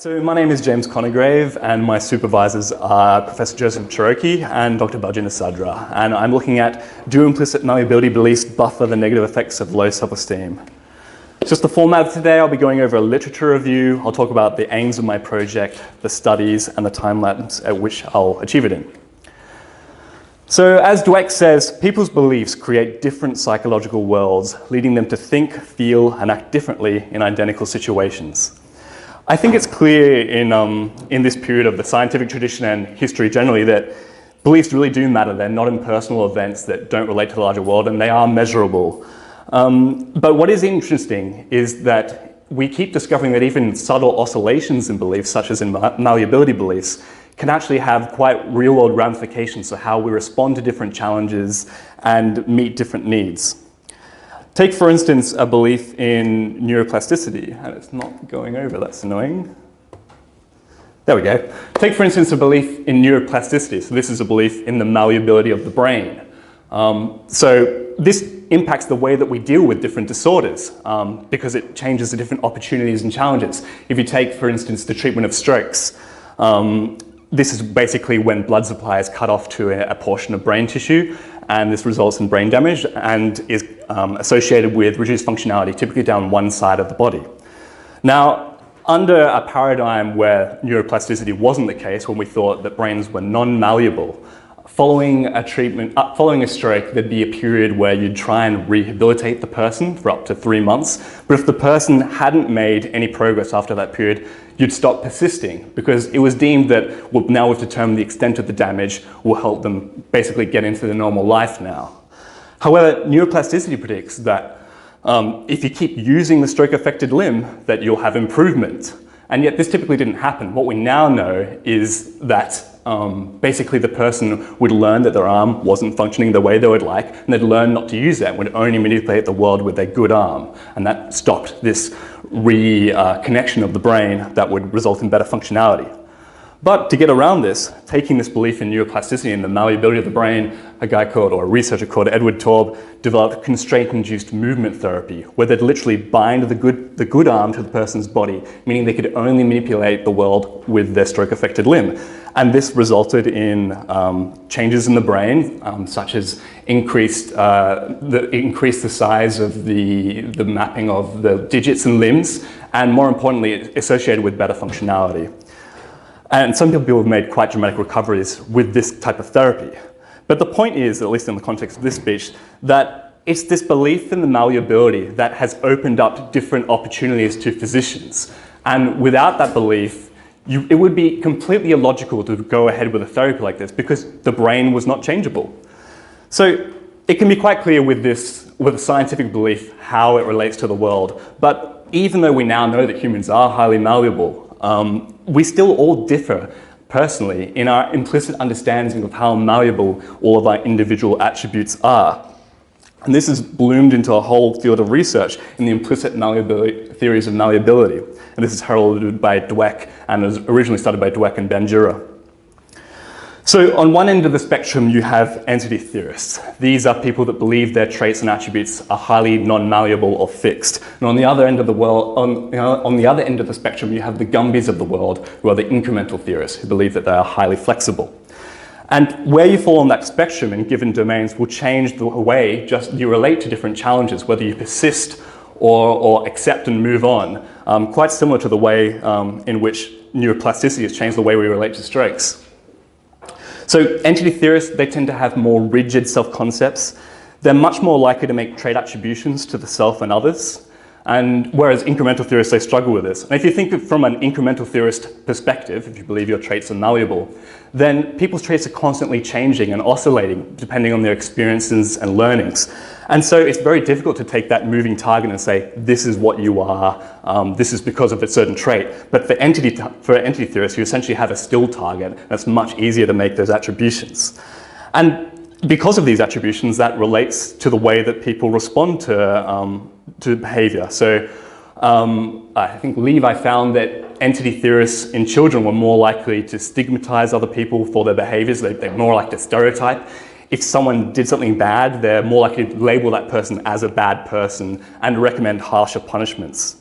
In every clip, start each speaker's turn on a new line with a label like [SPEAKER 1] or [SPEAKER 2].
[SPEAKER 1] So my name is James Conigrave, and my supervisors are Professor Joseph Ciarrochi and Dr. Baljinder Sahdra. And I'm looking at, do implicit malleability beliefs buffer the negative effects of low self-esteem? Just the format of today, I'll be going over a literature review. I'll talk about the aims of my project, the studies, and the timelines at which I'll achieve it in. So as Dweck says, people's beliefs create different psychological worlds, leading them to think, feel, and act differently in identical situations. I think it's clear in this period of the scientific tradition and history generally that beliefs really do matter. They're not impersonal events that don't relate to the larger world, and they are measurable. But what is interesting is that we keep discovering that even subtle oscillations in beliefs, such as in malleability beliefs, can actually have quite real-world ramifications for how we respond to different challenges and meet different needs. Take, for instance, a belief in neuroplasticity, and it's not going over, that's annoying. There we go. Take, for instance, a belief in neuroplasticity. So this is a belief in the malleability of the brain. So this impacts the way that we deal with different disorders because it changes the different opportunities and challenges. If you take, for instance, the treatment of strokes, this is basically when blood supply is cut off to a portion of brain tissue, and this results in brain damage and is associated with reduced functionality, typically down one side of the body. Now, under a paradigm where neuroplasticity wasn't the case, when we thought that brains were non-malleable, following a stroke, there'd be a period where you'd try and rehabilitate the person for up to 3 months. But if the person hadn't made any progress after that period, you'd stop persisting because it was deemed that, well, now we've determined the extent of the damage, will help them basically get into their normal life now. However, neuroplasticity predicts that if you keep using the stroke-affected limb, that you'll have improvement. And yet this typically didn't happen. What we now know is that basically the person would learn that their arm wasn't functioning the way they would like, and they'd learn not to use that, would only manipulate the world with their good arm. And that stopped this reconnection of the brain that would result in better functionality. But to get around this, taking this belief in neuroplasticity and the malleability of the brain, a researcher called Edward Taub developed constraint-induced movement therapy, where they'd literally bind the good arm to the person's body, meaning they could only manipulate the world with their stroke-affected limb. And this resulted in changes in the brain, such as increased the size of the mapping of the digits and limbs, and more importantly, associated with better functionality. And some people have made quite dramatic recoveries with this type of therapy. But the point is, at least in the context of this speech, that it's this belief in the malleability that has opened up different opportunities to physicians. And without that belief, it would be completely illogical to go ahead with a therapy like this because the brain was not changeable. So it can be quite clear with a scientific belief how it relates to the world. But even though we now know that humans are highly malleable, we still all differ personally in our implicit understanding of how malleable all of our individual attributes are. And this has bloomed into a whole field of research in the implicit malleability theories of malleability. And this is heralded by Dweck and was originally started by Dweck and Baljinder. So on one end of the spectrum, you have entity theorists. These are people that believe their traits and attributes are highly non-malleable or fixed. And on the other end of the spectrum, you have the Gumbies of the world, who are the incremental theorists, who believe that they are highly flexible. And where you fall on that spectrum in given domains will change the way you relate to different challenges, whether you persist or accept and move on, quite similar to the way in which neuroplasticity has changed the way we relate to strokes. So entity theorists, they tend to have more rigid self-concepts. They're much more likely to make trait attributions to the self and others. And whereas incremental theorists, they struggle with this. And if you think of from an incremental theorist perspective, if you believe your traits are malleable, then people's traits are constantly changing and oscillating depending on their experiences and learnings. And so it's very difficult to take that moving target and say, this is what you are, this is because of a certain trait. But for entity theorists, you essentially have a still target, and it's much easier to make those attributions. And because of these attributions, that relates to the way that people respond to behavior. So I think Levi found that entity theorists in children were more likely to stigmatize other people for their behaviors. They're more likely to stereotype. If someone did something bad, they're more likely to label that person as a bad person and recommend harsher punishments.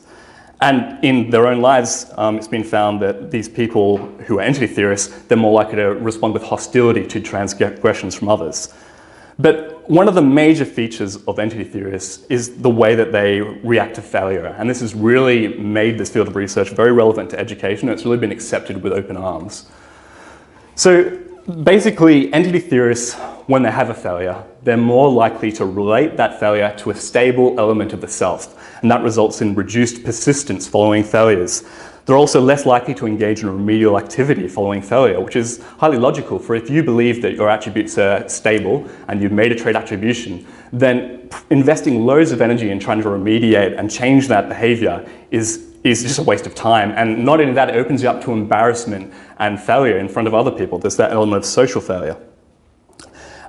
[SPEAKER 1] And in their own lives, it's been found that these people who are entity theorists, they're more likely to respond with hostility to transgressions from others. But one of the major features of entity theorists is the way that they react to failure. And this has really made this field of research very relevant to education. It's really been accepted with open arms. So basically, entity theorists, when they have a failure, they're more likely to relate that failure to a stable element of the self. And that results in reduced persistence following failures. They're also less likely to engage in remedial activity following failure, which is highly logical, for if you believe that your attributes are stable and you've made a trait attribution, then investing loads of energy in trying to remediate and change that behavior is just a waste of time. And not only that, it opens you up to embarrassment and failure in front of other people. There's that element of social failure.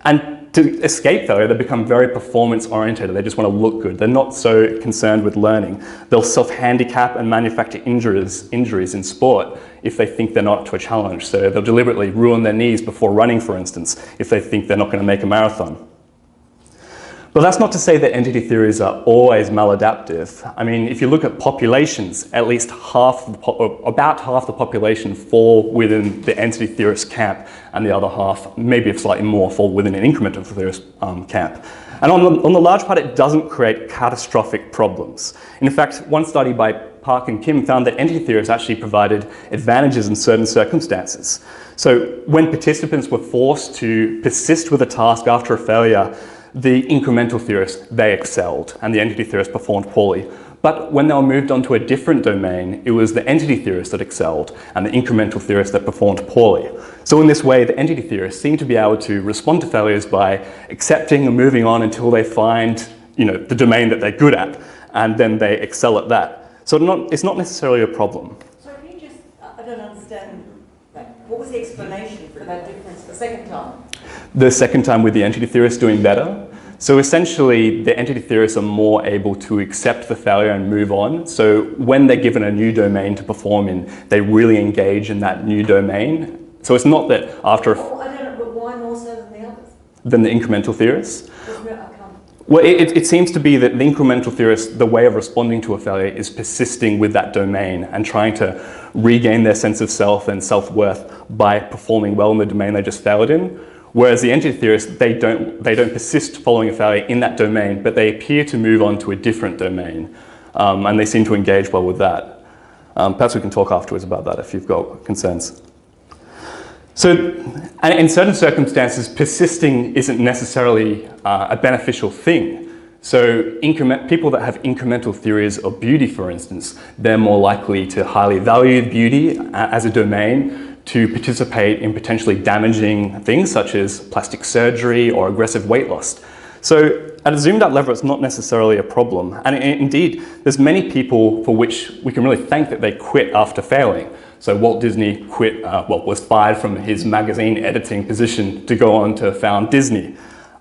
[SPEAKER 1] And to escape failure, they become very performance-oriented. They just want to look good. They're not so concerned with learning. They'll self-handicap and manufacture injuries in sport if they think they're not up to a challenge. So they'll deliberately ruin their knees before running, for instance, if they think they're not going to make a marathon. But that's not to say that entity theories are always maladaptive. I mean, if you look at populations, at least about half the population fall within the entity theorist camp, and the other half, maybe slightly more, fall within an incremental theorist camp. And on the large part, it doesn't create catastrophic problems. In fact, one study by Park and Kim found that entity theorists actually provided advantages in certain circumstances. So when participants were forced to persist with a task after a failure, the incremental theorists, they excelled, and the entity theorists performed poorly. But when they were moved on to a different domain, it was the entity theorists that excelled, and the incremental theorists that performed poorly. So in this way, the entity theorists seem to be able to respond to failures by accepting and moving on until they find, the domain that they're good at, and then they excel at that. So it's not necessarily a problem.
[SPEAKER 2] So can you I don't understand, what was the explanation for that difference the second time?
[SPEAKER 1] The second time with the entity theorists doing better. So essentially, the entity theorists are more able to accept the failure and move on. So when they're given a new domain to perform in, they really engage in that new domain. So it's not that after...
[SPEAKER 2] Oh, I don't know, but why more so than the others?
[SPEAKER 1] Than the incremental theorists? Well, it seems to be that the incremental theorists, the way of responding to a failure is persisting with that domain and trying to regain their sense of self and self-worth by performing well in the domain they just failed in. Whereas the entity theorists, they don't persist following a failure in that domain, but they appear to move on to a different domain. And they seem to engage well with that. Perhaps we can talk afterwards about that if you've got concerns. So, and in certain circumstances, persisting isn't necessarily a beneficial thing. So people that have incremental theories of beauty, for instance, they're more likely to highly value beauty as a domain, to participate in potentially damaging things such as plastic surgery or aggressive weight loss. So at a zoomed out level, it's not necessarily a problem. And indeed, there's many people for which we can really thank that they quit after failing. So Walt Disney was fired from his magazine editing position to go on to found Disney.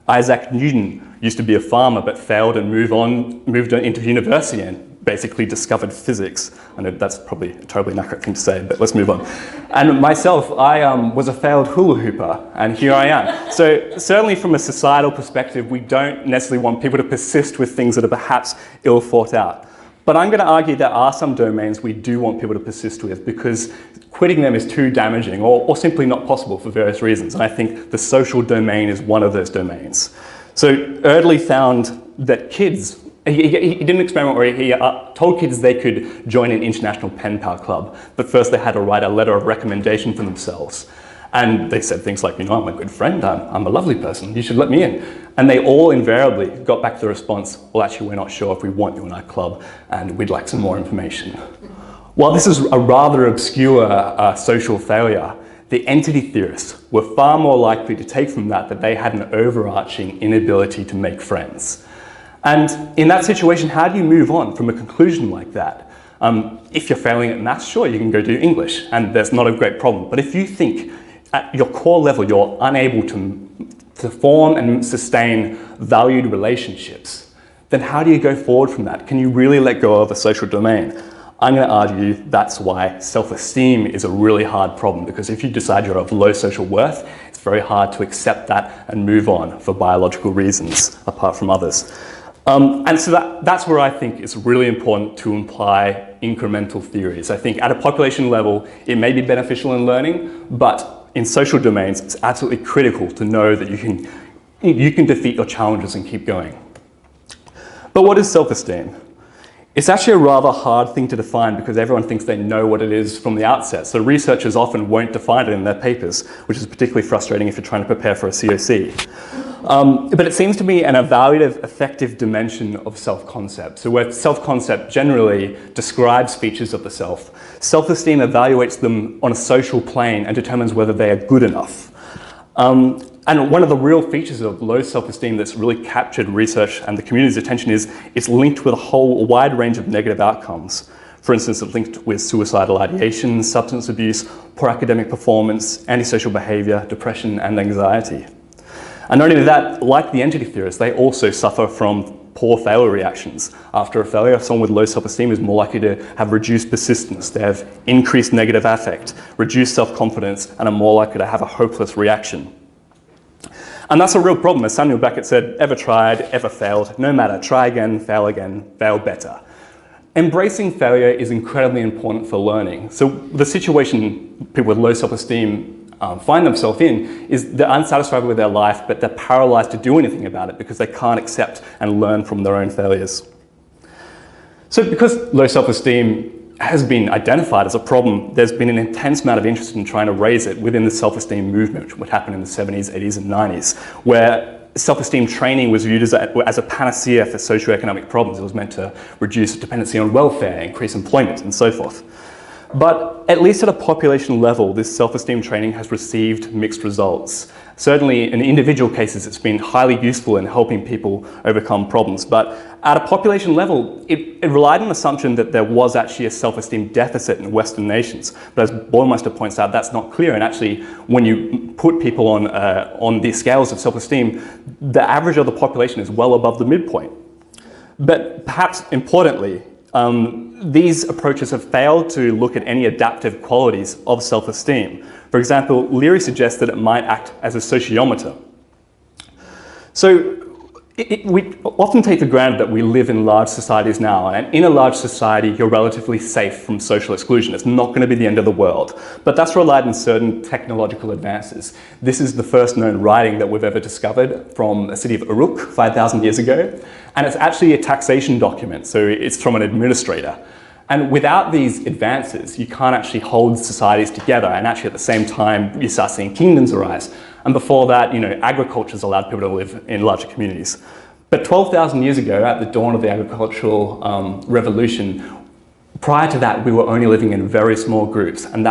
[SPEAKER 1] Isaac Newton used to be a farmer but failed and moved on into university and basically discovered physics. I know that's probably a terribly inaccurate thing to say, but let's move on. And myself, I was a failed hula hooper, and here I am. So certainly from a societal perspective, we don't necessarily want people to persist with things that are perhaps ill thought out. But I'm going to argue there are some domains we do want people to persist with because quitting them is too damaging or simply not possible for various reasons. And I think the social domain is one of those domains. So Erdely found that kids, he did an experiment where he told kids they could join an international pen pal club, but first they had to write a letter of recommendation for themselves. And they said things like, I'm a good friend, I'm a lovely person, you should let me in. And they all invariably got back the response, well, actually, we're not sure if we want you in our club, and we'd like some more information. While this is a rather obscure social failure, the entity theorists were far more likely to take from that they had an overarching inability to make friends. And in that situation, how do you move on from a conclusion like that? If you're failing at maths, sure, you can go do English, and that's not a great problem. But if you think at your core level, you're unable to form and sustain valued relationships, then how do you go forward from that? Can you really let go of a social domain? I'm going to argue that's why self-esteem is a really hard problem, because if you decide you're of low social worth, it's very hard to accept that and move on for biological reasons apart from others. And so that's where I think it's really important to apply incremental theories. I think at a population level, it may be beneficial in learning, but in social domains, it's absolutely critical to know that you can defeat your challenges and keep going. But what is self-esteem? It's actually a rather hard thing to define because everyone thinks they know what it is from the outset. So researchers often won't define it in their papers, which is particularly frustrating if you're trying to prepare for a COC. But it seems to be an evaluative, effective dimension of self-concept. So where self-concept generally describes features of the self, self-esteem evaluates them on a social plane and determines whether they are good enough. And one of the real features of low self-esteem that's really captured research and the community's attention is it's linked with a wide range of negative outcomes. For instance, it's linked with suicidal ideation, substance abuse, poor academic performance, antisocial behavior, depression, and anxiety. And not only that, like the entity theorists, they also suffer from poor failure reactions. After a failure, someone with low self-esteem is more likely to have reduced persistence, they have increased negative affect, reduced self-confidence, and are more likely to have a hopeless reaction. And that's a real problem. As Samuel Beckett said, ever tried, ever failed, no matter, try again, fail better. Embracing failure is incredibly important for learning. So the situation people with low self-esteem find themselves in is they're unsatisfied with their life, but they're paralyzed to do anything about it because they can't accept and learn from their own failures. So because low self-esteem has been identified as a problem, there's been an intense amount of interest in trying to raise it within the self-esteem movement, which happened in the 70s, 80s, and 90s, where self-esteem training was viewed as a panacea for socioeconomic problems. It was meant to reduce dependency on welfare, increase employment, and so forth. But at least at a population level, this self-esteem training has received mixed results. Certainly in individual cases, it's been highly useful in helping people overcome problems. But at a population level, it relied on the assumption that there was actually a self-esteem deficit in Western nations. But as Baljinder points out, that's not clear. And actually, when you put people on these scales of self-esteem, the average of the population is well above the midpoint. But perhaps importantly, these approaches have failed to look at any adaptive qualities of self-esteem. For example, Leary suggests that it might act as a sociometer. So we often take for granted that we live in large societies now, and in a large society, you're relatively safe from social exclusion. It's not going to be the end of the world. But that's relied on certain technological advances. This is the first known writing that we've ever discovered from the city of Uruk 5,000 years ago. And it's actually a taxation document, so it's from an administrator. And without these advances, you can't actually hold societies together, and actually at the same time, you start seeing kingdoms arise. And before that, agriculture's allowed people to live in larger communities. But 12,000 years ago, at the dawn of the agricultural revolution, prior to that, we were only living in very small groups. And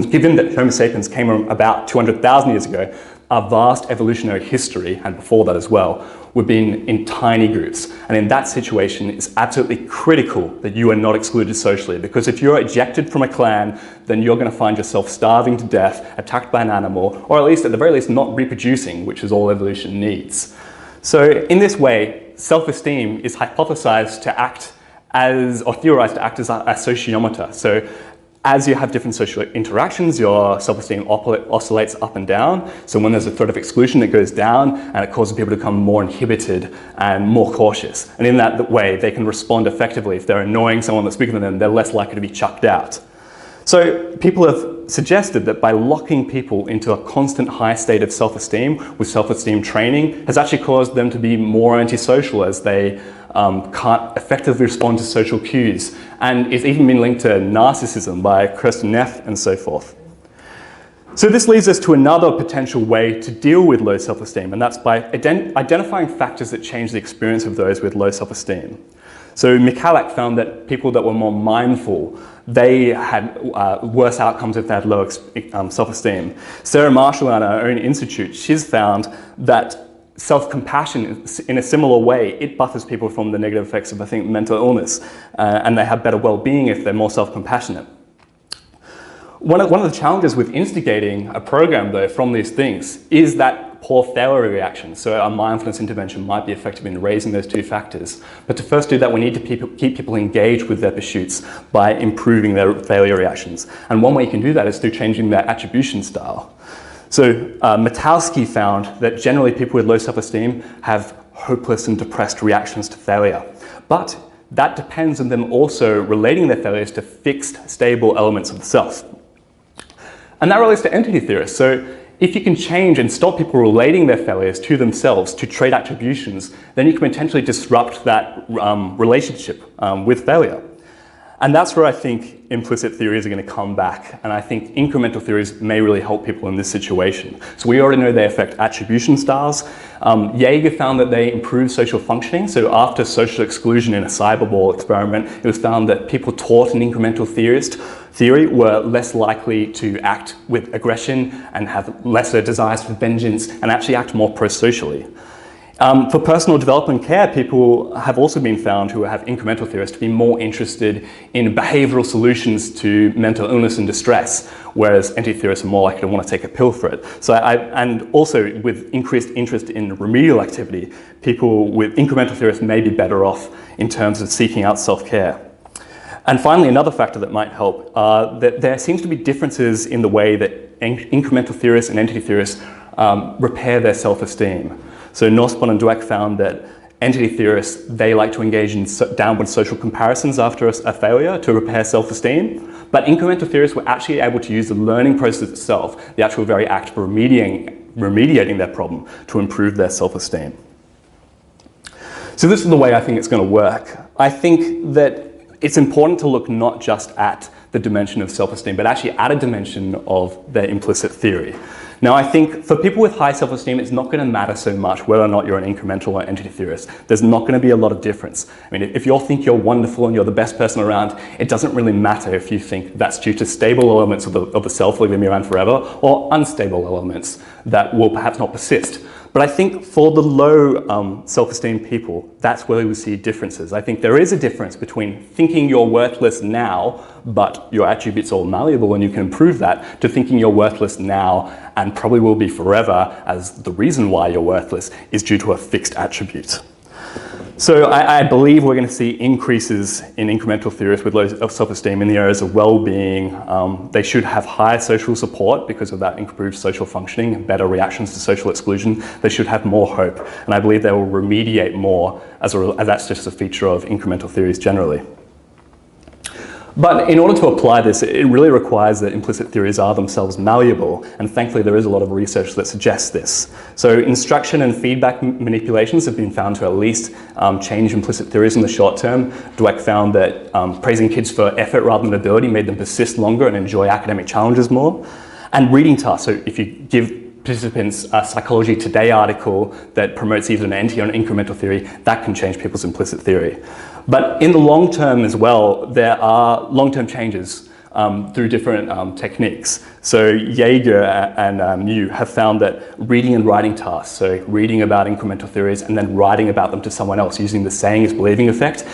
[SPEAKER 1] given that Homo sapiens came about 200,000 years ago, our vast evolutionary history, and before that as well, we've been in tiny groups. And in that situation, it's absolutely critical that you are not excluded socially, because if you're ejected from a clan, then you're going to find yourself starving to death, attacked by an animal, or at the very least, not reproducing, which is all evolution needs. So in this way, self-esteem is hypothesized to act as, or theorized to act as a sociometer. So as you have different social interactions, your self-esteem oscillates up and down. So when there's a threat of exclusion, it goes down, and it causes people to become more inhibited and more cautious. And in that way, they can respond effectively. If they're annoying someone that's bigger than them, they're less likely to be chucked out. So people have suggested that by locking people into a constant high state of self-esteem with self-esteem training has actually caused them to be more antisocial, as they can't effectively respond to social cues, and it's even been linked to narcissism by Kirsten Neff and so forth. So this leads us to another potential way to deal with low self-esteem, and that's by identifying factors that change the experience of those with low self-esteem. So Michalak found that people that were more mindful, they had worse outcomes if they had low self-esteem. Sarah Marshall at our own institute, she's found that self-compassion, in a similar way, it buffers people from the negative effects of, mental illness, and they have better well-being if they're more self-compassionate. One of the challenges with instigating a program, though, from these things is that poor failure reaction. So a mindfulness intervention might be effective in raising those two factors. But to first do that, we need to keep people engaged with their pursuits by improving their failure reactions. And one way you can do that is through changing their attribution style. So Matowski found that generally people with low self-esteem have hopeless and depressed reactions to failure. But that depends on them also relating their failures to fixed, stable elements of the self. And that relates to entity theorists. So if you can change and stop people relating their failures to themselves, to trait attributions, then you can potentially disrupt that relationship with failure. And that's where I think implicit theories are going to come back. And I think incremental theories may really help people in this situation. So we already know they affect attribution styles. Jaeger found that they improve social functioning. So after social exclusion in a cyberball experiment, it was found that people taught an incremental theory were less likely to act with aggression and have lesser desires for vengeance and actually act more pro-socially. For personal development care, people have also been found who have incremental theorists to be more interested in behavioral solutions to mental illness and distress, whereas entity theorists are more likely to want to take a pill for it. So and also with increased interest in remedial activity, people with incremental theorists may be better off in terms of seeking out self-care. And finally, another factor that might help, that there seems to be differences in the way that incremental theorists and entity theorists repair their self-esteem. So Nussbaum and Dweck found that entity theorists, they like to engage in downward social comparisons after a failure to repair self-esteem. But incremental theorists were actually able to use the learning process itself, the actual very act of remediating their problem, to improve their self-esteem. So this is the way I think it's going to work. I think that it's important to look not just at the dimension of self-esteem, but actually at a dimension of their implicit theory. Now, I think for people with high self-esteem, it's not going to matter so much whether or not you're an incremental or entity theorist. There's not going to be a lot of difference. I mean, if you think you're wonderful and you're the best person around, it doesn't really matter if you think that's due to stable elements of the self leaving you around forever or unstable elements that will perhaps not persist. But I think for the low self-esteem people, that's where we see differences. I think there is a difference between thinking you're worthless now, but your attributes are all malleable and you can improve that, to thinking you're worthless now and probably will be forever, as the reason why you're worthless is due to a fixed attribute. So I believe we're going to see increases in incremental theorists with low self-esteem in the areas of well-being. They should have higher social support because of that improved social functioning, better reactions to social exclusion. They should have more hope. And I believe they will remediate more as that's just a feature of incremental theories generally. But in order to apply this, it really requires that implicit theories are themselves malleable, and thankfully there is a lot of research that suggests this. So instruction and feedback manipulations have been found to at least change implicit theories in the short term. Dweck found that praising kids for effort rather than ability made them persist longer and enjoy academic challenges more. And reading tasks, so if you give participants a Psychology Today article that promotes either an entity or an incremental theory, that can change people's implicit theory. But in the long term as well, there are long-term changes through different techniques. So Jaeger and Mu have found that reading and writing tasks, so reading about incremental theories and then writing about them to someone else using the saying is believing effect,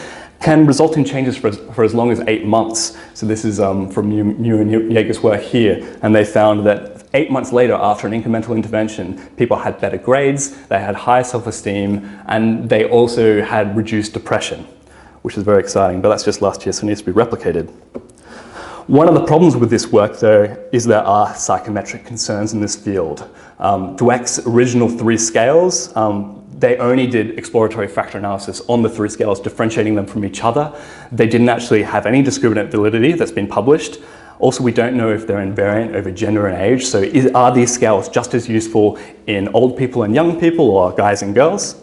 [SPEAKER 1] can result in changes for as long as 8 months. So this is from Mu and Jaeger's work here, and they found that 8 months later, after an incremental intervention, people had better grades, they had higher self-esteem, and they also had reduced depression, which is very exciting, but that's just last year, so it needs to be replicated. One of the problems with this work, though, is there are psychometric concerns in this field. Dweck's original 3 scales, they only did exploratory factor analysis on the 3 scales, differentiating them from each other. They didn't actually have any discriminant validity that's been published. Also, we don't know if they're invariant over gender and age, so are these scales just as useful in old people and young people, or guys and girls?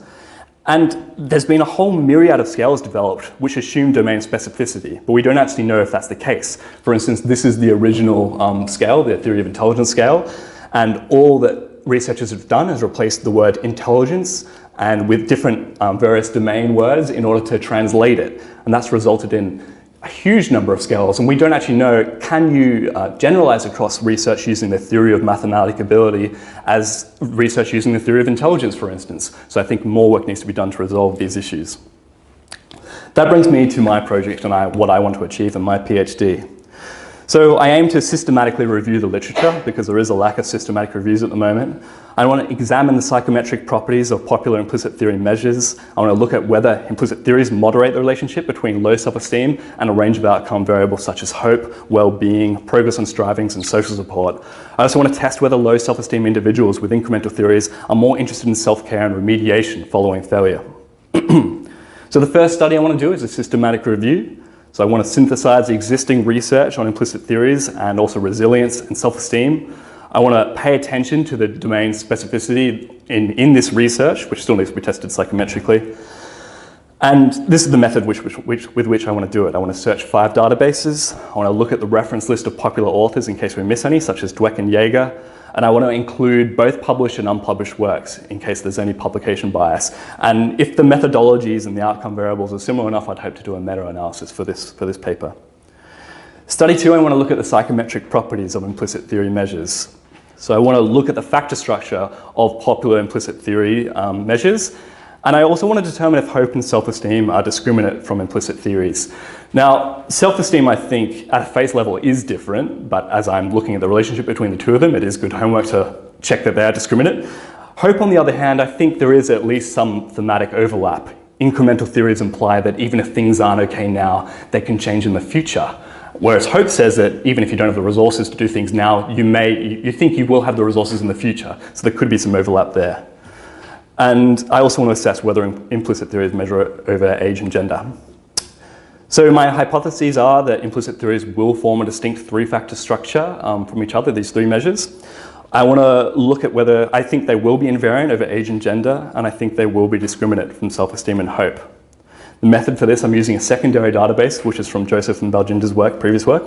[SPEAKER 1] And there's been a whole myriad of scales developed which assume domain specificity, but we don't actually know if that's the case. For instance, this is the original scale, the theory of intelligence scale, and all that researchers have done is replaced the word intelligence and with different various domain words in order to translate it. And that's resulted in a huge number of scales, and we don't actually know, can you generalize across research using the theory of mathematic ability as research using the theory of intelligence, for instance? So I think more work needs to be done to resolve these issues. That brings me to my project and what I want to achieve in my PhD. So I aim to systematically review the literature because there is a lack of systematic reviews at the moment. I want to examine the psychometric properties of popular implicit theory measures. I want to look at whether implicit theories moderate the relationship between low self-esteem and a range of outcome variables such as hope, well-being, progress on strivings, and social support. I also want to test whether low self-esteem individuals with incremental theories are more interested in self-care and remediation following failure. So the first study I want to do is a systematic review. So I want to synthesize the existing research on implicit theories and also resilience and self-esteem. I want to pay attention to the domain specificity in this research, which still needs to be tested psychometrically. And this is the method with which I want to do it. I want to search 5 databases. I want to look at the reference list of popular authors in case we miss any, such as Dweck and Jaeger. And I want to include both published and unpublished works in case there's any publication bias. And if the methodologies and the outcome variables are similar enough, I'd hope to do a meta-analysis for this paper. Study 2, I want to look at the psychometric properties of implicit theory measures. So I want to look at the factor structure of popular implicit theory measures. And I also want to determine if hope and self-esteem are discriminate from implicit theories. Now, self-esteem, I think, at a face level is different, but as I'm looking at the relationship between the two of them, it is good homework to check that they are discriminate. Hope, on the other hand, I think there is at least some thematic overlap. Incremental theories imply that even if things aren't okay now, they can change in the future. Whereas hope says that even if you don't have the resources to do things now, you think you will have the resources in the future. So there could be some overlap there. And I also want to assess whether implicit theories measure over age and gender. So my hypotheses are that implicit theories will form a distinct 3-factor structure from each other, these 3 measures. I want to look at whether I think they will be invariant over age and gender, and I think they will be discriminate from self-esteem and hope. The method for this, I'm using a secondary database, which is from Joseph and Baljinder's previous work.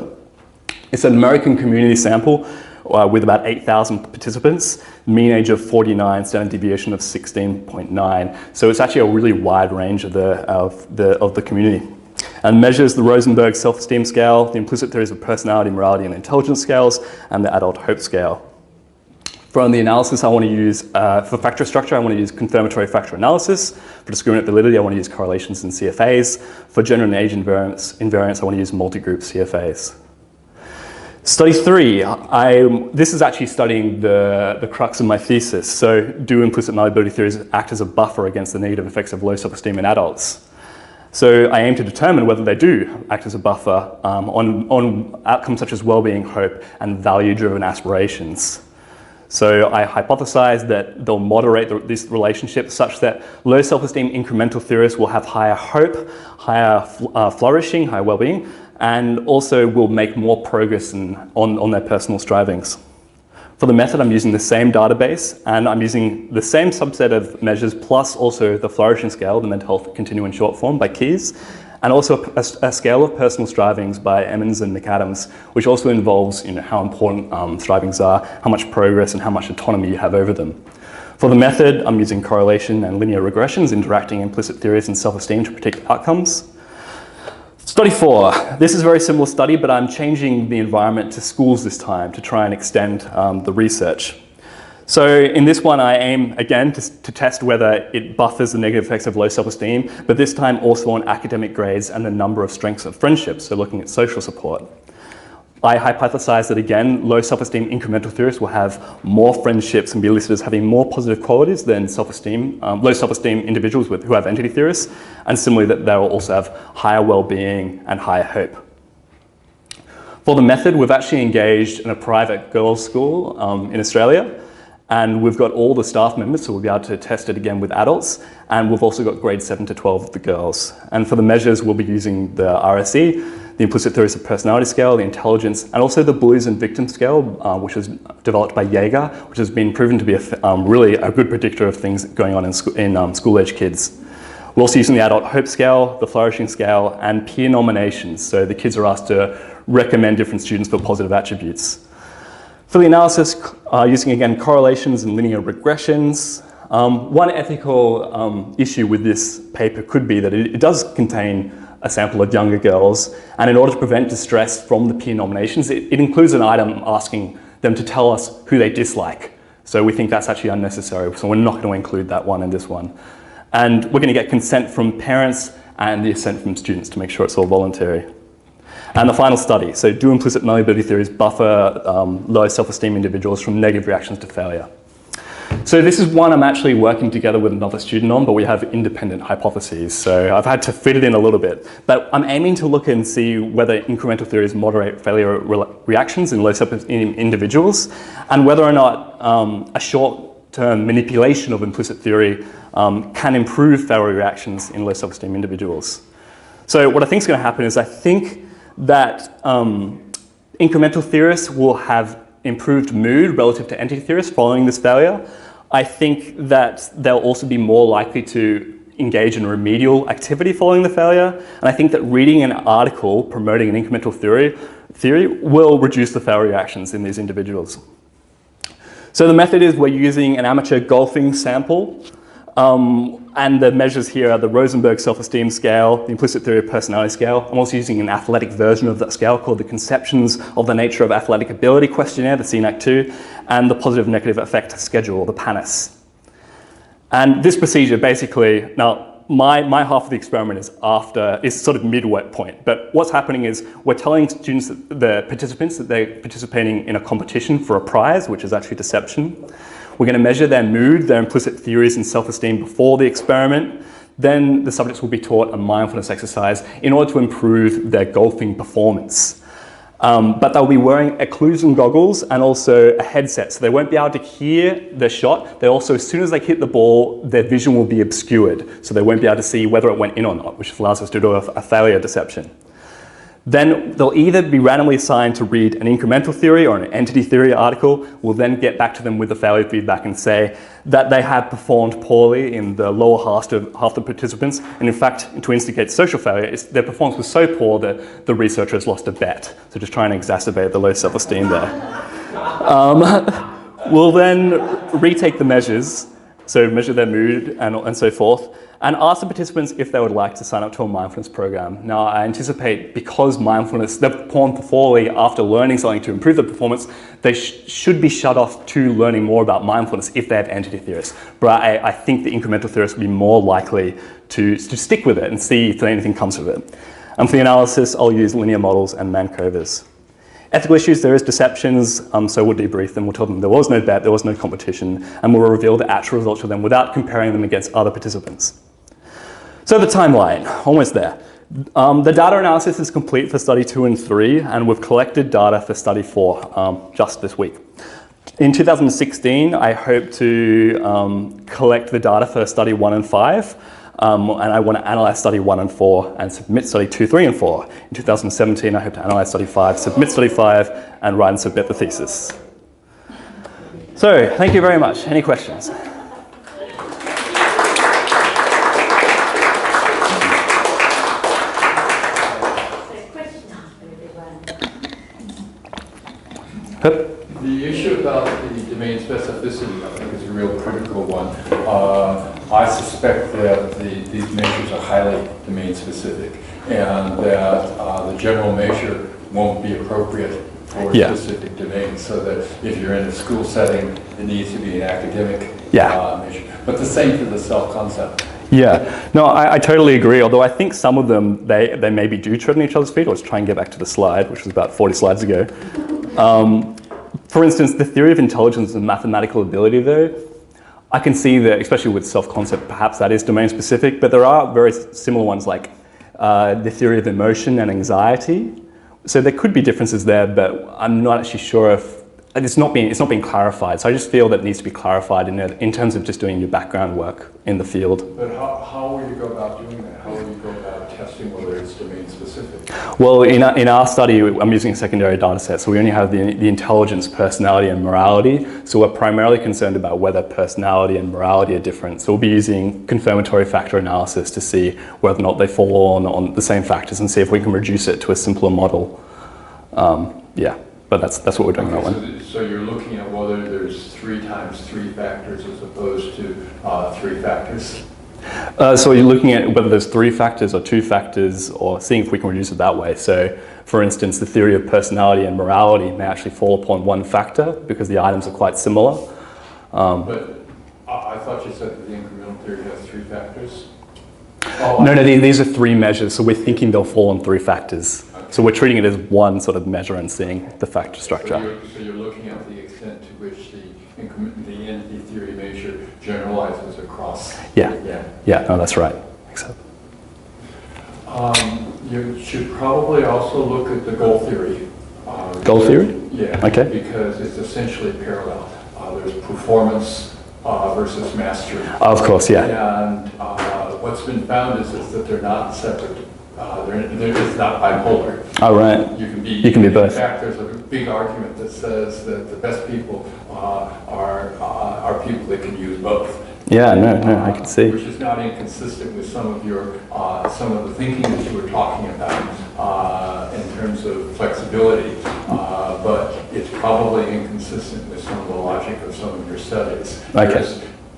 [SPEAKER 1] It's an American community sample with about 8,000 participants, mean age of 49, standard deviation of 16.9. So it's actually a really wide range of the community. And measures the Rosenberg self-esteem scale, the implicit theories of personality, morality, and intelligence scales, and the adult hope scale. From the analysis I want to use, for factor structure, I want to use confirmatory factor analysis. For discriminant validity, I want to use correlations and CFAs. For gender and age invariance, I want to use multi-group CFAs. Study 3, this is actually studying the crux of my thesis. So do implicit malleability theories act as a buffer against the negative effects of low self-esteem in adults? So I aim to determine whether they do act as a buffer on outcomes such as well-being, hope, and value-driven aspirations. So I hypothesize that they'll moderate this relationship such that low self-esteem incremental theorists will have higher hope, higher flourishing, higher well-being, and also will make more progress on their personal strivings. For the method, I'm using the same database, and I'm using the same subset of measures, plus also the flourishing scale, the mental health continuum in short form by Keyes, and also a scale of personal strivings by Emmons and McAdams, which also involves how important strivings are, how much progress and how much autonomy you have over them. For the method, I'm using correlation and linear regressions, interacting implicit theories and self-esteem to predict outcomes. Study 4. This is a very similar study, but I'm changing the environment to schools this time to try and extend the research. So in this one, I aim, again, to test whether it buffers the negative effects of low self-esteem, but this time also on academic grades and the number of strengths of friendships, so looking at social support. I hypothesize that, again, low self-esteem incremental theorists will have more friendships and be listed as having more positive qualities than low self-esteem individuals who have entity theorists, and similarly that they will also have higher well-being and higher hope. For the method, we've actually engaged in a private girls' school in Australia, and we've got all the staff members, so we'll be able to test it again with adults, and we've also got grades 7 to 12 of the girls. And for the measures, we'll be using the RSE, the implicit theories of personality scale, the intelligence, and also the bullies and victims scale, which was developed by Jaeger, which has been proven to be really a good predictor of things going on in school-age kids. We're also using the adult hope scale, the flourishing scale, and peer nominations. So the kids are asked to recommend different students for positive attributes. For the analysis, using again correlations and linear regressions, one ethical issue with this paper could be that it does contain a sample of younger girls, and in order to prevent distress from the peer nominations, it includes an item asking them to tell us who they dislike. So we think that's actually unnecessary, so we're not going to include that one in this one. And we're going to get consent from parents and the assent from students to make sure it's all voluntary. And the final study, so do implicit malleability theories buffer low self-esteem individuals from negative reactions to failure? So this is one I'm actually working together with another student on, but we have independent hypotheses. So I've had to fit it in a little bit. But I'm aiming to look and see whether incremental theories moderate failure reactions in low self-esteem individuals, and whether or not a short-term manipulation of implicit theory can improve failure reactions in low self-esteem individuals. So what I think is going to happen is I think that incremental theorists will have improved mood relative to entity theorists following this failure. I think that they'll also be more likely to engage in remedial activity following the failure. And I think that reading an article promoting an incremental theory will reduce the failure reactions in these individuals. So the method is we're using an amateur golfing sample. And the measures here are the Rosenberg self-esteem scale, the implicit theory of personality scale. I'm also using an athletic version of that scale called the Conceptions of the Nature of Athletic Ability questionnaire, the CNAC2, and the positive negative effect schedule, the PANIS. And this procedure basically, now my half of the experiment is sort of midway point, but what's happening is we're telling students, the participants, that they're participating in a competition for a prize, which is actually deception. We're going to measure their mood, their implicit theories and self-esteem before the experiment. Then the subjects will be taught a mindfulness exercise in order to improve their golfing performance. But they'll be wearing occlusion goggles and also a headset, so they won't be able to hear the shot. They also, as soon as they hit the ball, their vision will be obscured, so they won't be able to see whether it went in or not, which allows us to do a failure deception. Then they'll either be randomly assigned to read an incremental theory or an entity theory article. We'll then get back to them with the failure feedback and say that they have performed poorly in the lower half of the participants. And in fact, to instigate social failure, their performance was so poor that the researcher has lost a bet. So just trying to exacerbate the low self-esteem there. We'll then retake the measures, so measure their mood and so forth, and ask the participants if they would like to sign up to a mindfulness program. Now, I anticipate because mindfulness, they've performed poorly after learning something to improve their performance, they should be shut off to learning more about mindfulness if they have entity theorists. But I think the incremental theorists will be more likely to stick with it and see if anything comes of it. And for the analysis, I'll use linear models and Mankovers. Ethical issues, there is deceptions, so we'll debrief them. We'll tell them there was no bet, there was no competition, and we'll reveal the actual results for them without comparing them against other participants. So the timeline, almost there. The data analysis is complete for study 2 and 3, and we've collected data for study 4 just this week. In 2016, I hope to collect the data for study 1 and 5, and I want to analyze study 1 and 4 and submit study 2, 3, and 4. In 2017, I hope to analyze study 5, submit study 5, and write and submit the thesis. So, thank you very much. Any questions?
[SPEAKER 3] The issue about the domain specificity, I think, is a real critical one. I suspect that these measures are highly domain specific, and that the general measure won't be appropriate for a specific domain, so that if you're in a school setting, it needs to be an academic measure. But the same for the self-concept.
[SPEAKER 1] Yeah, no, I totally agree, although I think some of them, they maybe do tread on each other's feet. Let's try and get back to the slide, which was about 40 slides ago. For instance, the theory of intelligence and mathematical ability, though, I can see that, especially with self-concept, perhaps that is domain-specific, but there are very similar ones like the theory of emotion and anxiety. So there could be differences there, but I'm not actually sure if it's not being clarified. So I just feel that it needs to be clarified in terms of just doing your background work in the field.
[SPEAKER 3] But how will you go about doing that? How will you go about testing whether it's domain-specific?
[SPEAKER 1] Well, in our study, I'm using a secondary data set, so we only have the intelligence, personality, and morality. So we're primarily concerned about whether personality and morality are different. So we'll be using confirmatory factor analysis to see whether or not they fall on the same factors and see if we can reduce it to a simpler model. But that's what we're doing on that one.
[SPEAKER 3] So you're looking at whether there's 3 times 3 factors as opposed to 3 factors?
[SPEAKER 1] So you're looking at whether there's 3 factors or 2 factors, or seeing if we can reduce it that way. So, for instance, the theory of personality and morality may actually fall upon 1 factor because the items are quite similar.
[SPEAKER 3] But I thought you said that the incremental theory has 3 factors?
[SPEAKER 1] No, these are 3 measures, so we're thinking they'll fall on 3 factors.
[SPEAKER 3] Okay.
[SPEAKER 1] So we're treating it as one sort of measure and seeing the factor structure.
[SPEAKER 3] So you're looking at the extent to which the entity theory measure generalizes across.
[SPEAKER 1] Yeah.
[SPEAKER 3] Yeah.
[SPEAKER 1] Yeah, no, that's right. So.
[SPEAKER 3] You should probably also look at the goal theory.
[SPEAKER 1] Goal theory?
[SPEAKER 3] Yeah.
[SPEAKER 1] Okay.
[SPEAKER 3] Because it's essentially parallel. There's performance versus mastery.
[SPEAKER 1] Of course, yeah.
[SPEAKER 3] And what's been found is that they're not separate. It's not bipolar.
[SPEAKER 1] Oh, right. You can be both.
[SPEAKER 3] In fact, there's a big argument that says that the best people are people that can use both.
[SPEAKER 1] Yeah, no, I can see.
[SPEAKER 3] Which is not inconsistent with some of the thinking that you were talking about in terms of flexibility, but it's probably inconsistent with some of the logic of some of your studies.
[SPEAKER 1] Okay.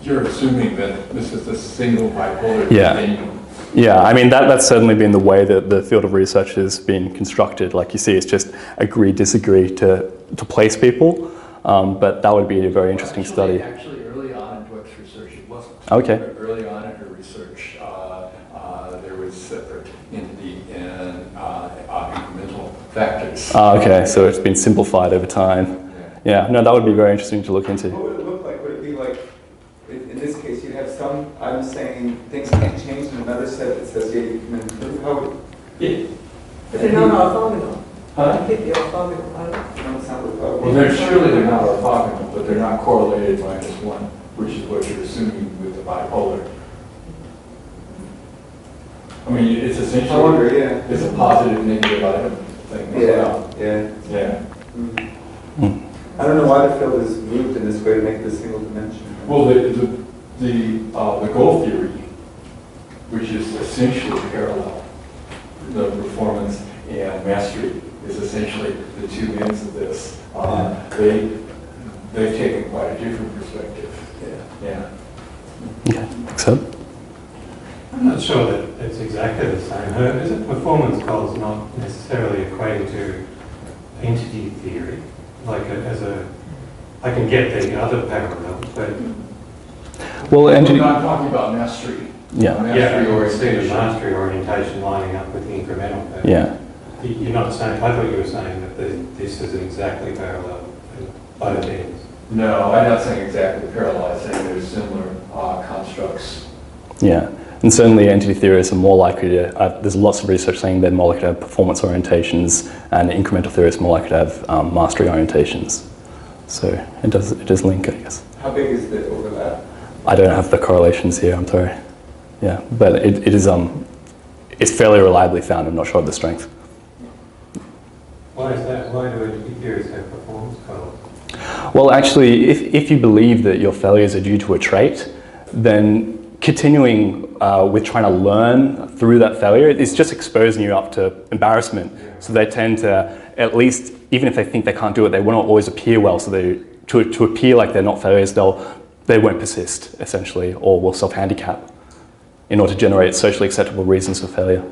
[SPEAKER 3] You're assuming that this is a single bipolar continuum.
[SPEAKER 1] Yeah, I mean, that's certainly been the way that the field of research has been constructed. Like you see, it's just agree, disagree to place people, but that would be a very interesting study.
[SPEAKER 3] Actually, early on in Dweck's research, it wasn't.
[SPEAKER 1] Okay.
[SPEAKER 3] Early on in her research, there was separate entity and incremental factors.
[SPEAKER 1] Okay, so it's been simplified over time. Yeah, no, that would be very interesting to look into.
[SPEAKER 4] What would it look like? Would it be like, in this case, you'd have some, I'm saying things can't change, and another set that says, yeah, you can improve? How would
[SPEAKER 3] Yeah.
[SPEAKER 2] But they're not orthogonal.
[SPEAKER 3] Huh?
[SPEAKER 2] I think they're orthogonal, are they?
[SPEAKER 4] don't sound like
[SPEAKER 3] Well, they're not orthogonal, but they're not correlated -1, which is what you're assuming with the bipolar. I mean, it's essentially,
[SPEAKER 4] I wonder, yeah.
[SPEAKER 3] it's a positive negative item thing as well.
[SPEAKER 4] Yeah.
[SPEAKER 3] Yeah.
[SPEAKER 4] I don't know why the field is moved in this way to make it a single dimension.
[SPEAKER 3] Well, the goal theory, which is essentially parallel, the performance and mastery is essentially the two ends of this. They've taken quite a different perspective. Yeah.
[SPEAKER 1] Okay, so.
[SPEAKER 5] I'm not sure that it's exactly the same. Is it performance goals not necessarily equating to entity theory? I can get the other parallel, but...
[SPEAKER 1] Well,
[SPEAKER 3] I'm not talking about mastery.
[SPEAKER 1] Yeah.
[SPEAKER 3] Mastery orientation.
[SPEAKER 5] Mastery orientation lining up with the incremental.
[SPEAKER 1] Yeah.
[SPEAKER 5] You're not saying, I thought you were saying that this is exactly parallel at both ends.
[SPEAKER 3] No, I'm not saying exactly parallel. I'm saying there's similar constructs.
[SPEAKER 1] Yeah, and certainly entity theorists are more likely to, there's lots of research saying they're more likely to have performance orientations, and incremental theorists are more likely to have mastery orientations. So it does link, I guess.
[SPEAKER 4] How big is the overlap?
[SPEAKER 1] I don't have the correlations here, I'm sorry. Yeah, but it's fairly reliably found. I'm not sure of the strength.
[SPEAKER 5] Why is that? Why do entity theorists have performance goals?
[SPEAKER 1] Well, actually, if you believe that your failures are due to a trait, then continuing with trying to learn through that failure is just exposing you up to embarrassment. So they tend to, at least, even if they think they can't do it, they will not always appear well. So to appear like they're not failures, they won't persist, essentially, or will self-handicap in order to generate socially acceptable reasons for failure.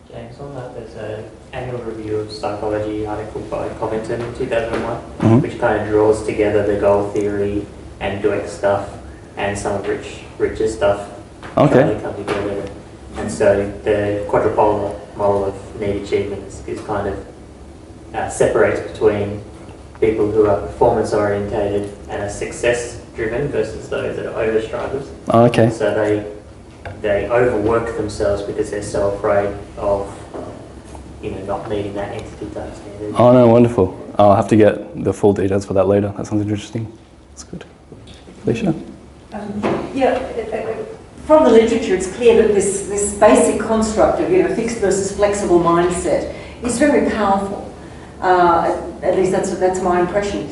[SPEAKER 6] James, on that, there's an annual review of psychology article by Covington in 2001, which kind of draws together the goal theory and Dweck stuff and some of Rich's stuff.
[SPEAKER 1] Okay.
[SPEAKER 6] They come together. And so the quadrupolar model of need achievement is kind of separates between people who are performance orientated and are success driven versus those that are overstrivers.
[SPEAKER 1] Oh, okay.
[SPEAKER 6] So they overwork themselves because they're so afraid of not meeting that entity type standard.
[SPEAKER 1] Oh no, wonderful. I'll have to get the full details for that later. That sounds interesting. That's good. Felicia?
[SPEAKER 2] From the literature, it's clear that this basic construct of fixed versus flexible mindset is very powerful. At least that's my impression.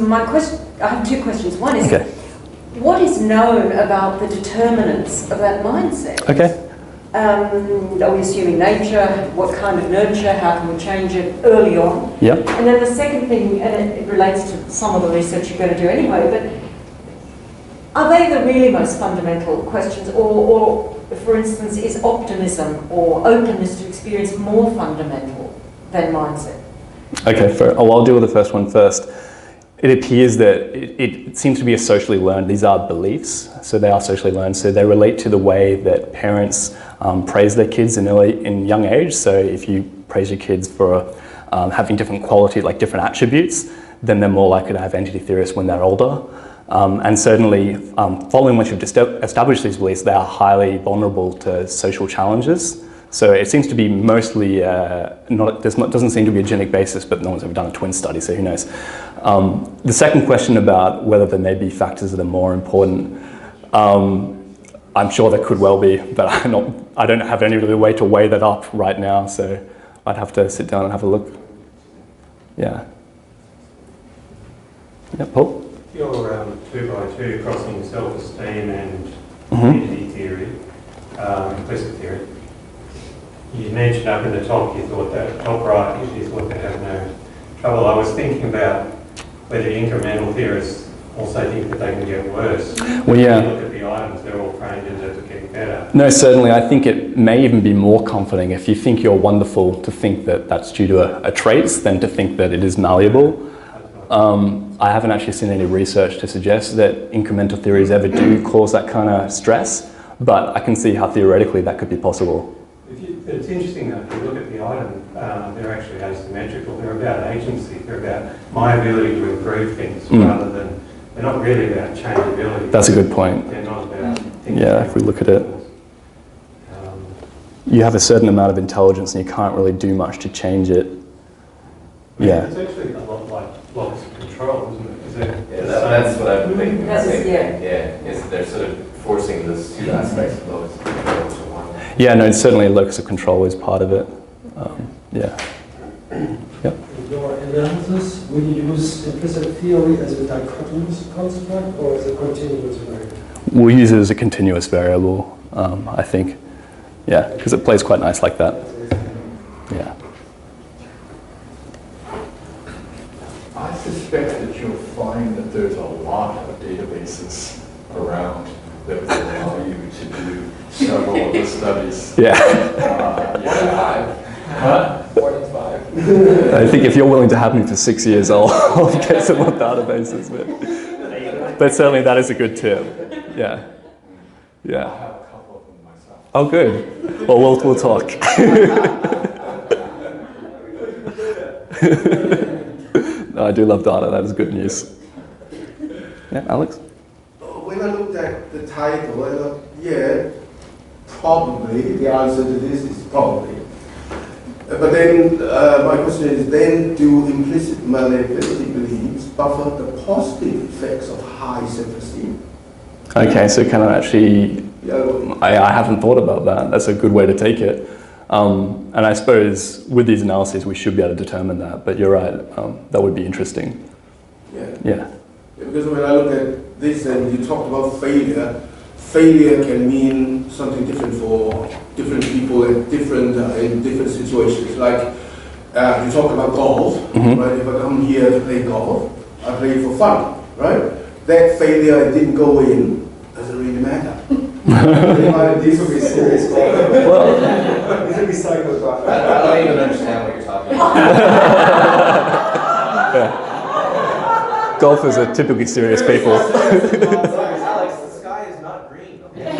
[SPEAKER 2] My question, I have two questions. One is, what is known about the determinants of that mindset?
[SPEAKER 1] Okay.
[SPEAKER 2] Are we assuming nature? What kind of nurture? How can we change it early on?
[SPEAKER 1] Yep.
[SPEAKER 2] And then the second thing, and it relates to some of the research you're going to do anyway, but are they the really most fundamental questions? Or for instance, is optimism or openness to experience more fundamental than mindset?
[SPEAKER 1] Okay, I'll deal with the first one first. It appears that it seems to be a socially learned, these are beliefs, so they are socially learned, so they relate to the way that parents praise their kids in young age. So if you praise your kids for having different qualities, like different attributes, then they're more likely to have entity theorists when they're older. And certainly, following once you've established these beliefs, they are highly vulnerable to social challenges. So it seems to be mostly, doesn't seem to be a genetic basis, but no one's ever done a twin study, so who knows. The second question about whether there may be factors that are more important, I'm sure there could well be, but I don't have any really way to weigh that up right now, so I'd have to sit down and have a look. Yeah. Yeah, Paul?
[SPEAKER 5] Your 2x2 crossing self-esteem and entity theory, implicit theory. You mentioned up in the top, you thought that top right, you thought they have no trouble. I was thinking about whether incremental theorists also think that they can get worse.
[SPEAKER 1] Well, yeah.
[SPEAKER 5] When you look at the items, they're all framed into getting better.
[SPEAKER 1] No, certainly. I think it may even be more comforting if you think you're wonderful to think that that's due to a trait than to think that it is malleable. I haven't actually seen any research to suggest that incremental theories ever do cause that kind of stress, but I can see how theoretically that could be possible.
[SPEAKER 5] It's interesting though, if you look at the item, they're actually asymmetrical. They're about agency. They're about my ability to improve things rather than, they're not really about changeability.
[SPEAKER 1] That's a good point.
[SPEAKER 5] They're not about things.
[SPEAKER 1] Yeah, if we look at it. You have a certain amount of intelligence and you can't really do much to change it. Yeah.
[SPEAKER 5] It's actually a lot like locus of control, isn't it? Is it
[SPEAKER 7] That's what I'm thinking.
[SPEAKER 2] Yeah.
[SPEAKER 7] Is they're sort of forcing those two aspects of locus of control into one.
[SPEAKER 1] Yeah, no, certainly locus of control is part of it. Yeah. Yep.
[SPEAKER 8] In your analysis, will you use implicit theory as a dichotomous construct or as a continuous variable?
[SPEAKER 1] We'll use it as a continuous variable, I think. Yeah, because it plays quite nice like that. Yeah.
[SPEAKER 3] I suspect that you'll find that there's a lot of databases around that would allow you to do several of the studies.
[SPEAKER 1] Yeah.
[SPEAKER 3] Huh?
[SPEAKER 7] 45.
[SPEAKER 1] I think if you're willing to have me for 6 years, I'll get some more databases. But certainly that is a good tip. Yeah.
[SPEAKER 3] I
[SPEAKER 1] Yeah.
[SPEAKER 3] have a couple of them myself.
[SPEAKER 1] Oh, good. Well, we'll talk. No, I do love data. That is good news. Yeah, Alex?
[SPEAKER 9] When I looked at the title, I thought, yeah, probably. The answer to this is probably. But then my question is, then do implicit malleability beliefs buffer the positive effects of high self-esteem?
[SPEAKER 1] Okay, so can I actually...
[SPEAKER 9] Yeah.
[SPEAKER 1] I haven't thought about that. That's a good way to take it. And I suppose with these analyses we should be able to determine that, but you're right, that would be interesting.
[SPEAKER 9] Yeah.
[SPEAKER 1] Yeah.
[SPEAKER 9] Because when I look at this and you talked about failure, failure can mean something different for different people at different, in different situations. Like you talk about golf, right? If I come here to play golf, I play for fun, right? That failure didn't go in, doesn't really matter.
[SPEAKER 4] These will be serious golf.
[SPEAKER 1] Well,
[SPEAKER 4] These will be psycho golf.
[SPEAKER 7] I don't even understand what you're talking about.
[SPEAKER 1] yeah. Golfers are typically serious people.
[SPEAKER 7] Alex, the sky is not green. Okay?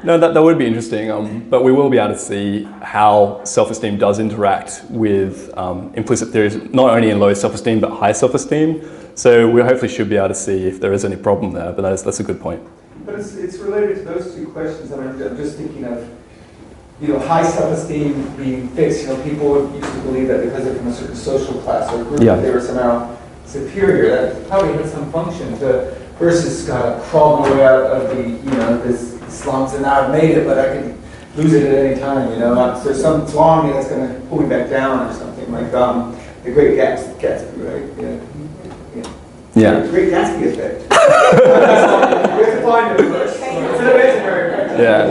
[SPEAKER 1] No, that would be interesting, but we will be able to see how self-esteem does interact with implicit theories, not only in low self-esteem, but high self-esteem. So we hopefully should be able to see if there is any problem there, but that's a good point.
[SPEAKER 4] But it's related to those two questions, and I'm just thinking of, high self-esteem being fixed. People used to believe that because they're from a certain social class or group, that they were somehow superior. That probably had some function to, versus crawling away out of this slumps, and I've made it, but I can lose it at any time. There's some flaw in me that's going to pull me back down or something like the Great Gatsby, right?
[SPEAKER 1] Yeah.
[SPEAKER 4] Great Gatsby effect. We have to find it first. It's an imaginary.
[SPEAKER 1] Yeah.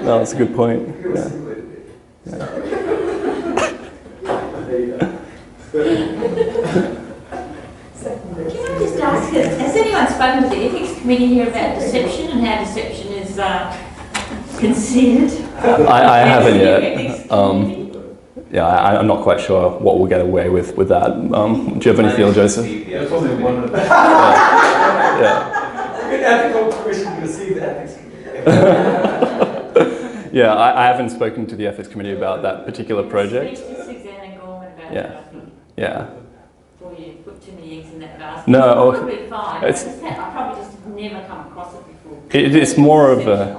[SPEAKER 1] No, that's a good point. Yeah.
[SPEAKER 10] Can I just ask, has anyone spoken to the ethics committee here about deception and how deception is considered?
[SPEAKER 1] I haven't yet. yeah, I'm not quite sure what we'll get away with that. Do you have any feel, Joseph?
[SPEAKER 3] There's only one of them.
[SPEAKER 1] Yeah.
[SPEAKER 4] Good ethical commission to receive the ethics committee.
[SPEAKER 1] Yeah, I haven't spoken to the ethics committee about that particular project.
[SPEAKER 10] Speak to Suzanne and Gorman about
[SPEAKER 1] Yeah.
[SPEAKER 10] it, I think.
[SPEAKER 1] Yeah.
[SPEAKER 10] Before you put too many eggs in that basket.
[SPEAKER 1] No,
[SPEAKER 10] It's probably fine.
[SPEAKER 1] it's-
[SPEAKER 10] I probably just never come across it before.
[SPEAKER 1] It's more of a,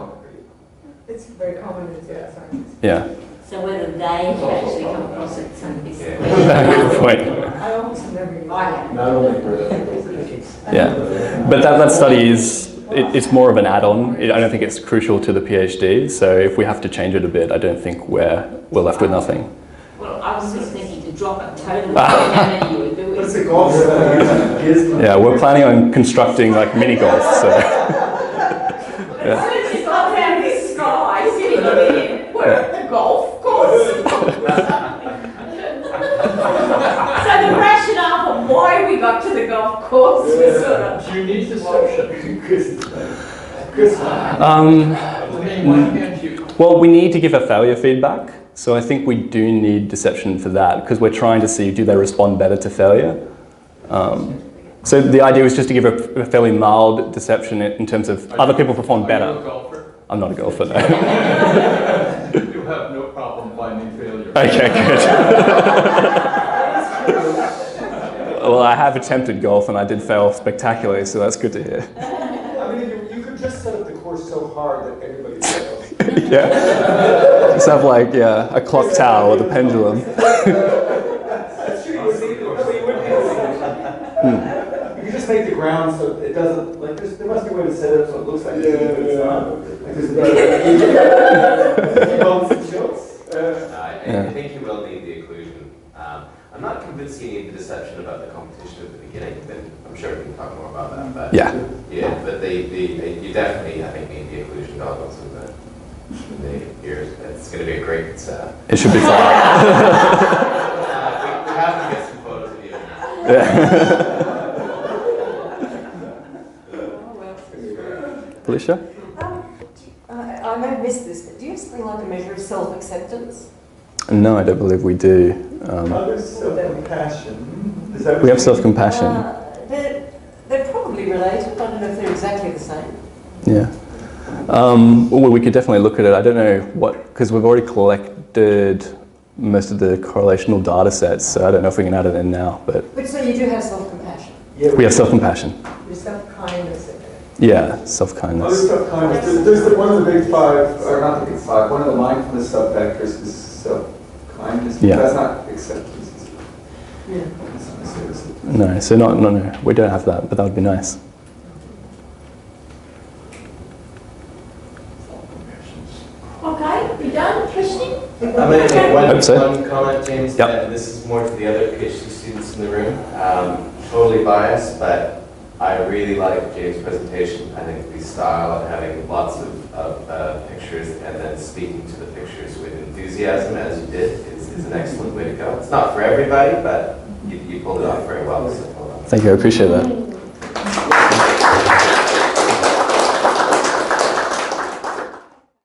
[SPEAKER 2] It's very common in science.
[SPEAKER 1] yeah.
[SPEAKER 10] So whether they have actually come across it, somebody's.
[SPEAKER 1] Good point.
[SPEAKER 2] I almost never use it.
[SPEAKER 3] Not only for
[SPEAKER 1] Yeah, but that study is, it's more of an add-on. I don't think it's crucial to the PhD, so if we have to change it a bit, I don't think we're left with nothing.
[SPEAKER 10] Well, I was just thinking to drop it totally, how many you would do
[SPEAKER 4] What's
[SPEAKER 10] it.
[SPEAKER 4] the goal?
[SPEAKER 1] Yeah, we're planning on constructing like mini golf, so. Yeah.
[SPEAKER 10] It's up down in the sky, sitting there, we're at the golf course. So the rationale for why we got to the golf course was sort of.
[SPEAKER 3] You need deception. Why can't you?
[SPEAKER 1] Well, we need to give a failure feedback, so I think we do need deception for that, because we're trying to see, do they respond better to failure? So the idea was just to give a fairly mild deception in terms of other people perform
[SPEAKER 3] Are you
[SPEAKER 1] better.
[SPEAKER 3] a golfer?
[SPEAKER 1] I'm not a golfer, no.
[SPEAKER 3] You'll have no problem finding failure.
[SPEAKER 1] Okay, good. Well, I have attempted golf and I did fail spectacularly, so that's good to hear.
[SPEAKER 4] I mean, you could just set up the course so hard that everybody fails.
[SPEAKER 1] Yeah. Just have like, yeah, a clock tower with a pendulum.
[SPEAKER 4] That's true. You wouldn't need a deception. You could just make the ground so it doesn't, like, there must be a way to set it up so it looks like it's not. Like, there's bumps and jokes.
[SPEAKER 7] I think you will need the occlusion. I'm not convinced you need the deception about the competition at the beginning, but I'm sure we can talk more about that. But
[SPEAKER 1] Yeah.
[SPEAKER 7] Yeah, but you definitely, I think, need the occlusion goggles and the ears. It's going to be a great setup.
[SPEAKER 1] It should be fun.
[SPEAKER 7] We have to get some photos of you.
[SPEAKER 1] Yeah. Felicia?
[SPEAKER 2] I may have missed this, but do you have something like a measure of self-acceptance?
[SPEAKER 1] No, I don't believe we do.
[SPEAKER 4] Others, self-compassion. Is that what
[SPEAKER 1] We have
[SPEAKER 4] you-
[SPEAKER 1] self-compassion.
[SPEAKER 2] They're probably related. I don't know if they're exactly the same.
[SPEAKER 1] Yeah. Well, we could definitely look at it. I don't know what, because we've already collected most of the correlational data sets, so I don't know if we can add it in now, but
[SPEAKER 2] But so you do have self-compassion.
[SPEAKER 4] Yeah,
[SPEAKER 1] we have self-compassion.
[SPEAKER 2] Your self-kindness.
[SPEAKER 1] Yeah,
[SPEAKER 4] Other
[SPEAKER 1] self-kindness.
[SPEAKER 4] self-kindness. There's one of the big five, or not the big five, one of the mindfulness sub-factors is self-kindness.
[SPEAKER 1] Yeah.
[SPEAKER 4] That's not acceptance.
[SPEAKER 2] Yeah.
[SPEAKER 4] That's not necessarily.
[SPEAKER 1] No, so no, we don't have that, but that would be nice.
[SPEAKER 10] Okay, you done questioning?
[SPEAKER 7] I'm going to make
[SPEAKER 1] Hope so.
[SPEAKER 7] one comment, James.
[SPEAKER 1] Yep.
[SPEAKER 7] This is more to the other PhD students in the room. Totally biased, but I really like James' presentation. I think the style of having lots of pictures and then speaking to the pictures with enthusiasm, as you did, is an excellent way to go. It's not for everybody, but you pulled it off very well. So well done.
[SPEAKER 1] Thank you, I appreciate that.